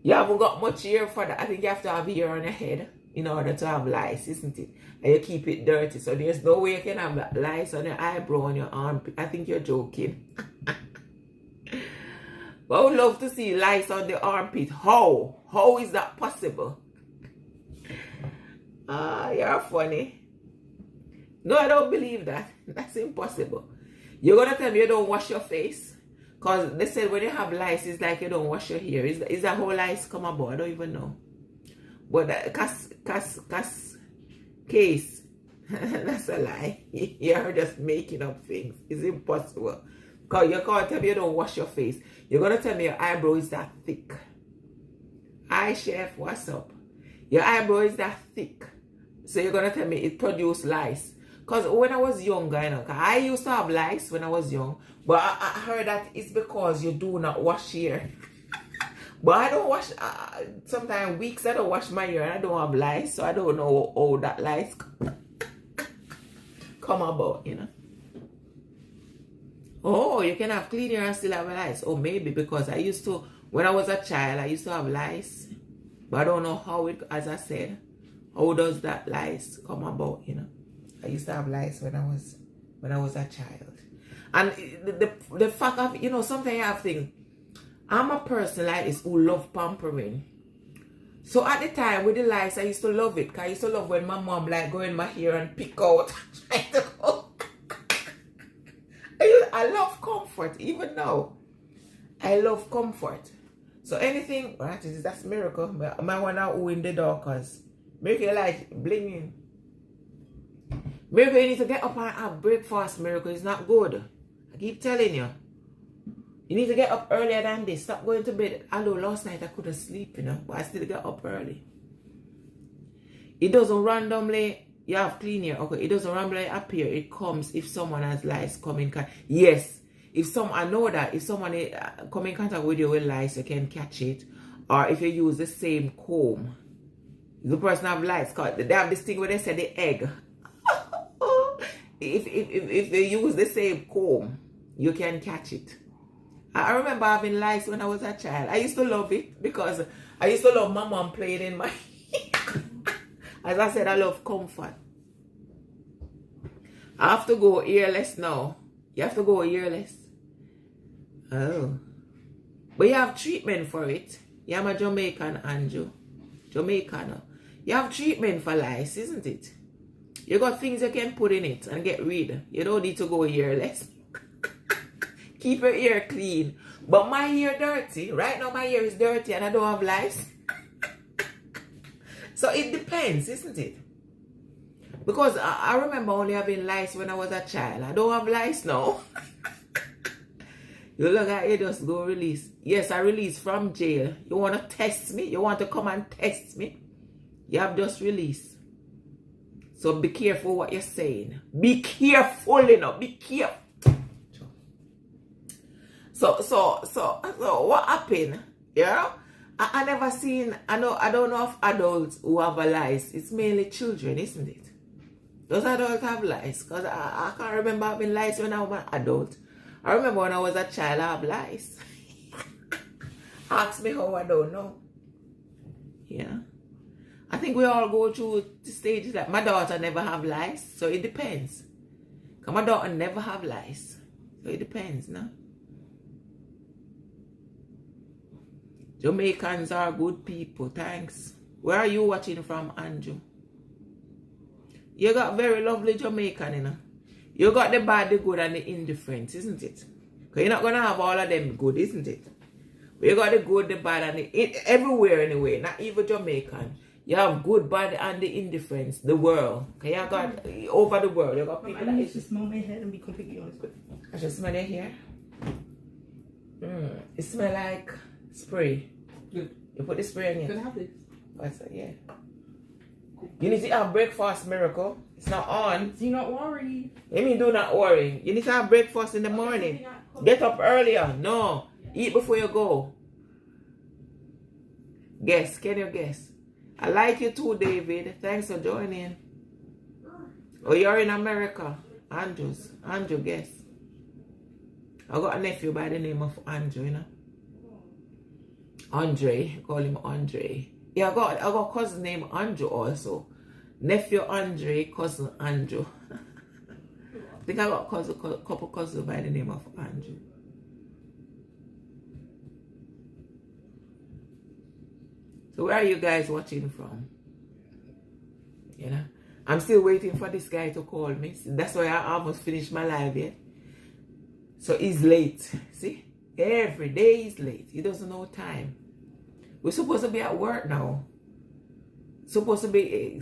You haven't got much hair for that. I think you have to have hair on your head in order to have lice, isn't it? And you keep it dirty. So there's no way you can have lice on your eyebrow and your armpit. I think you're joking. But I would love to see lice on the armpit. How? How is that possible? You're funny. No, I don't believe that. That's impossible. You're going to tell me you don't wash your face? Because they said when you have lice, it's like you don't wash your hair. Is that whole lice come about? I don't even know. But case, that's a lie. You're just making up things. It's impossible. Because you can't tell me you don't wash your face. You're going to tell me your eyebrow is that thick. Hi, chef, what's up? Your eyebrow is that thick. So you're going to tell me it produced lice. Because when I was younger, you know, I used to have lice when I was young. But I heard that it's because you do not wash hair. But I don't wash, sometimes weeks I don't wash my hair and I don't have lice. So I don't know how that lice come about, you know. Oh, you can have clean hair and still have lice. Oh, maybe because I used to, when I was a child, I used to have lice. But I don't know how it, as I said, how does that lice come about, you know. I used to have lice when I was a child. And the fact of, you know, sometimes I have things. I'm a person like this who love pampering. So at the time with the lice, I used to love it. Because I used to love when my mom like go in my hair and pick out. I love comfort, even now. I love comfort. So anything, that's miracle. My one now who in the darkers. Miracle like blinging. Miracle, you need to get up and have breakfast, Miracle. It's not good. I keep telling you. You need to get up earlier than this. Stop going to bed. Although last night I couldn't sleep, you know. But I still get up early. It doesn't randomly, you have clean hair. Okay, it doesn't randomly appear. It comes if someone has lice come in contact. Yes. I know that if someone come in contact with you with lice, you can catch it. Or if you use the same comb. The person have lice. They have this thing where they say the egg. If they use the same comb, you can catch it. I remember having lice when I was a child. I used to love it because I used to love my mom playing in my as I said, I love comfort. I have to go earless now. You have to go earless. Oh. But you have treatment for it. You have a Jamaican, Andrew. Jamaican. You have treatment for lice, isn't it? You got things you can put in it and get rid. You don't need to go earless. Keep your ear clean. But my ear dirty. Right now my ear is dirty and I don't have lice. So it depends, isn't it? Because I remember only having lice when I was a child. I don't have lice now. You look at it, just go release. Yes, I released from jail. You want to test me? You want to come and test me? You have just released. So be careful what you're saying. Be careful, you know. Be careful. So what happened? Yeah? I never seen, I don't know of adults who have a lice. It's mainly children, isn't it? Does adults have lice? Because I can't remember having lice when I was an adult. I remember when I was a child, I have lice. Ask me how, I don't know. Yeah. I think we all go through the stages that my daughter never have lice. So it depends. Because my daughter never have lice. So it depends, no? Jamaicans are good people. Thanks. Where are you watching from, Andrew? You got very lovely Jamaican, you know. You got the bad, the good, and the indifferent, isn't it? Because you're not going to have all of them good, isn't it? But you got the good, the bad, and the everywhere anyway. Not even Jamaican. You have good, bad, and the indifference. The world. Because you got over the world. You got people that I should smell my head and be completely honest with you. I should smell your hair. It smells like spray. Good. You put the spray in Can I it. have this? What's that? Yeah. You need to have breakfast, Miracle. It's not on. Do not worry. Let me do not worry. You need to have breakfast in the morning. Get up earlier. No. Eat before you go. Guess. Can you guess? I like you too, David. Thanks for joining. Oh, you're in America. Andrew, guess. I got a nephew by the name of Andrew, you know. Andre. Call him Andre. Yeah, I got a cousin named Andrew also. Nephew Andre, cousin Andrew. I think I got a couple cousins by the name of Andrew. So where are you guys watching from? You know? I'm still waiting for this guy to call me. That's why I almost finished my live yet. So he's late. See? Every day he's late. He doesn't know time. We're supposed to be at work now. Supposed to be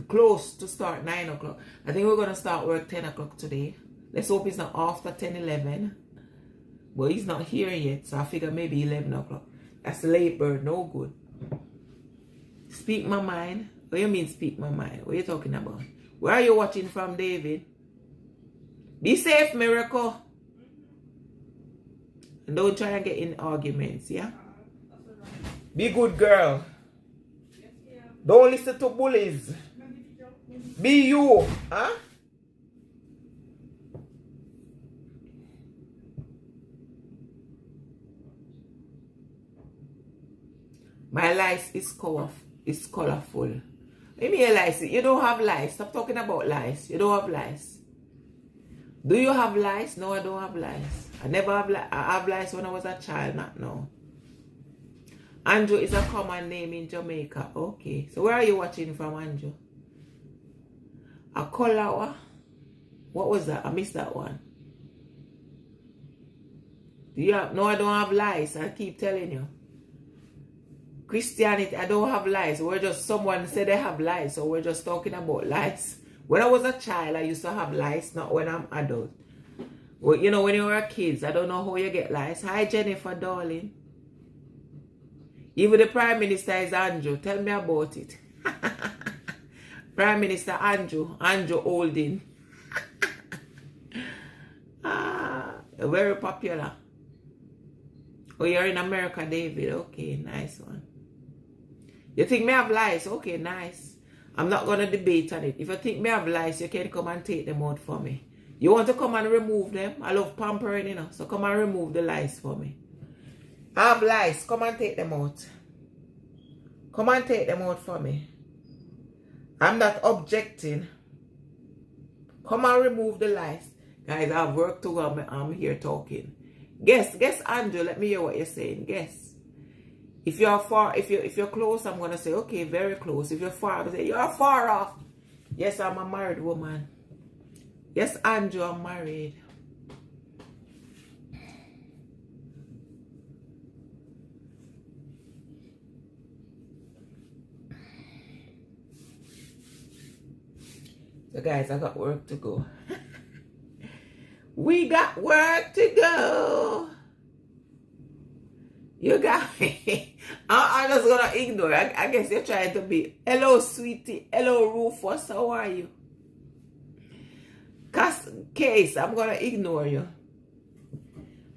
close to start 9 o'clock. I think we're going to start work 10 o'clock today. Let's hope it's not after 10, 11. But he's not here yet. So I figure maybe 11 o'clock. That's a late bird. No good. Speak my mind. What do you mean speak my mind? What are you talking about? Where are you watching from, David? Be safe, Miracle. And don't try and get in arguments, yeah? Be good, girl. Don't listen to bullies. Be you, huh? My lice is colorful. Let me hear lice. You don't have lice. Stop talking about lice. You don't have lice. Do you have lice? No, I don't have lice. I never have lice. I have lice when I was a child, not now. Andrew is a common name in Jamaica. Okay. So where are you watching from, Andrew? Akolawa? What was that? I missed that one. Do you have... No, I don't have lice. I keep telling you. Christianity, I don't have lice. We're just... Someone said they have lice. So we're just talking about lice. When I was a child, I used to have lice. Not when I'm adult. Well, you know, when you were kids, I don't know how you get lice. Hi, Jennifer, darling. Even the Prime Minister is Andrew. Tell me about it. Prime Minister Andrew Holding. Very popular. Oh, you're in America, David. Okay, nice one. You think me have lice? Okay, nice. I'm not going to debate on it. If you think me have lice, you can come and take them out for me. You want to come and remove them? I love pampering, you know. So come and remove the lice for me. I have lice. Come and take them out. Come and take them out for me. I'm not objecting. Come and remove the lice. Guys, I have work to go. I'm here talking. Guess, Andrew. Let me hear what you're saying. Guess. If you're far, if you're close, I'm gonna say okay, very close. If you're far, I'm say you're far off. Yes, I'm a married woman. Yes, Andrew, I'm married. So guys, I got work to go. We got work to go. You got me. I'm just gonna ignore. I guess you're trying to be. Hello, sweetie. Hello, Rufus. How are you? Case, I'm gonna ignore you.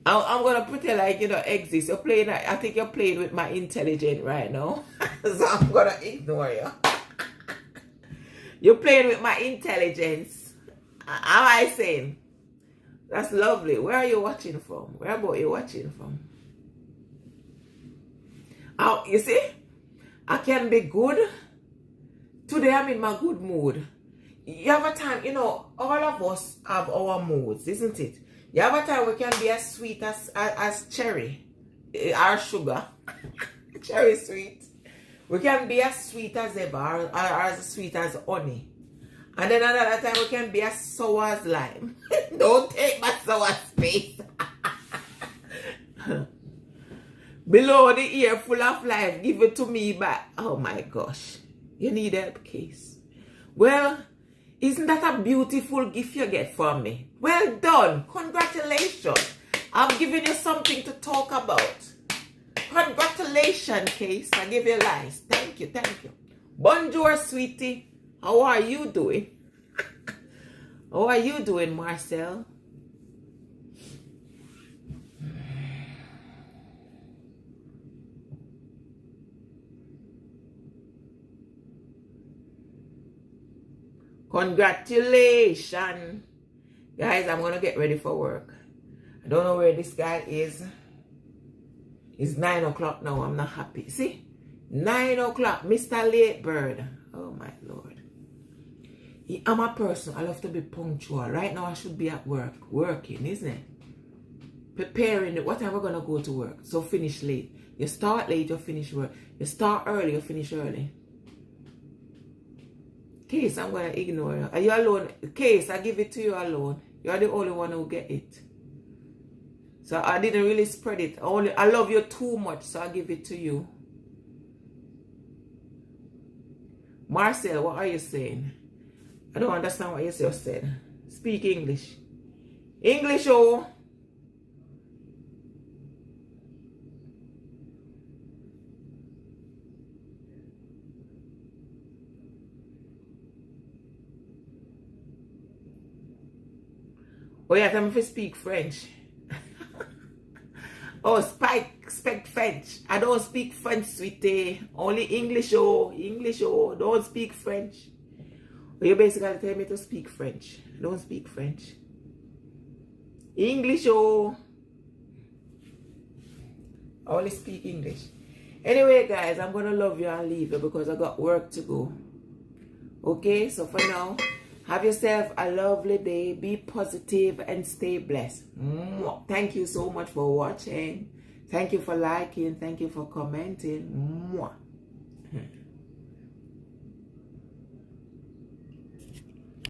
I'm gonna pretend like you don't exist. You're playing. I think you're playing with my intelligence right now. So I'm gonna ignore you. You're playing with my intelligence. How am I saying? That's lovely. Where are you watching from? Where about you watching from? Oh, you see? I can be good. Today I'm in my good mood. You have a time, you know, all of us have our moods, isn't it? You have a time we can be as sweet as cherry. Or sugar. Cherry sweet. We can be as sweet as ever, or as sweet as honey. And then another time we can be as sour as lime. Don't take my sour space. Below the ear full of life, give it to me back. Oh my gosh. You need help, Case. Well, isn't that a beautiful gift you get from me? Well done. Congratulations. I've given you something to talk about. Congratulations, Case. I give you lice. Thank you, thank you. Bonjour, sweetie. How are you doing? How are you doing, Marcel? Congratulations. Guys, I'm going to get ready for work. I don't know where this guy is. It's 9 o'clock now. I'm not happy. See? 9 o'clock. Mr. Late Bird. Oh, my Lord. I'm a person. I love to be punctual. Right now, I should be at work. Working, isn't it? Preparing. What time we're going to go to work? So finish late. You start late, you finish work. You start early, you finish early. Case, I'm gonna ignore you. Are you alone? Case, I give it to you alone. You're the only one who get it. So I didn't really spread it. I love you too much, so I give it to you. Marcel, what are you saying? I don't understand what you just said. Speak English. English, oh. Oh yeah, I'm to speak French. Oh, speak French. I don't speak French, sweetie. Only English, oh. English, oh. Don't speak French. You basically tell me to speak French. I don't speak French. English, oh. I only speak English. Anyway, guys, I'm going to love you and leave you because I got work to go. Okay, so for now, have yourself a lovely day. Be positive and stay blessed. Thank you so much for watching. Thank you for liking. Thank you for commenting.